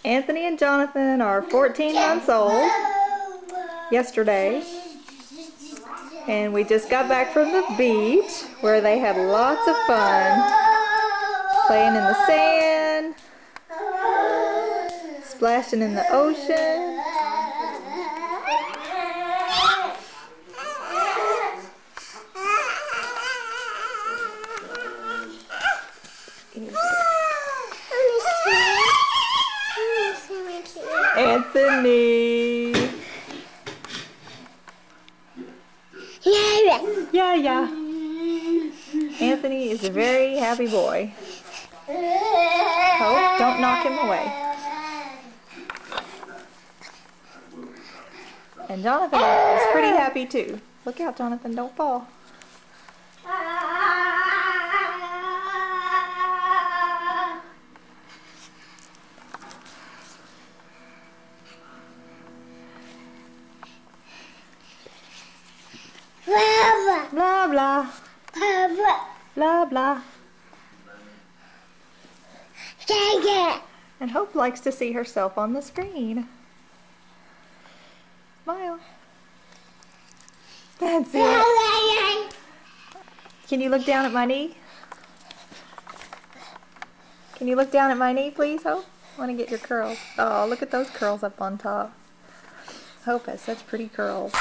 Anthony and Jonathan are 14 months old yesterday, and we just got back from the beach where they had lots of fun playing in the sand, splashing in the ocean. Anthony. Yeah. Anthony is a very happy boy. Oh, don't knock him away. And Jonathan is pretty happy too. Look out, Jonathan, don't fall. Blah blah. Blah blah. And Hope likes to see herself on the screen. Smile. That's it. Can you look down at my knee? Can you look down at my knee, please, Hope? I want to get your curls. Oh, look at those curls up on top. Hope has such pretty curls.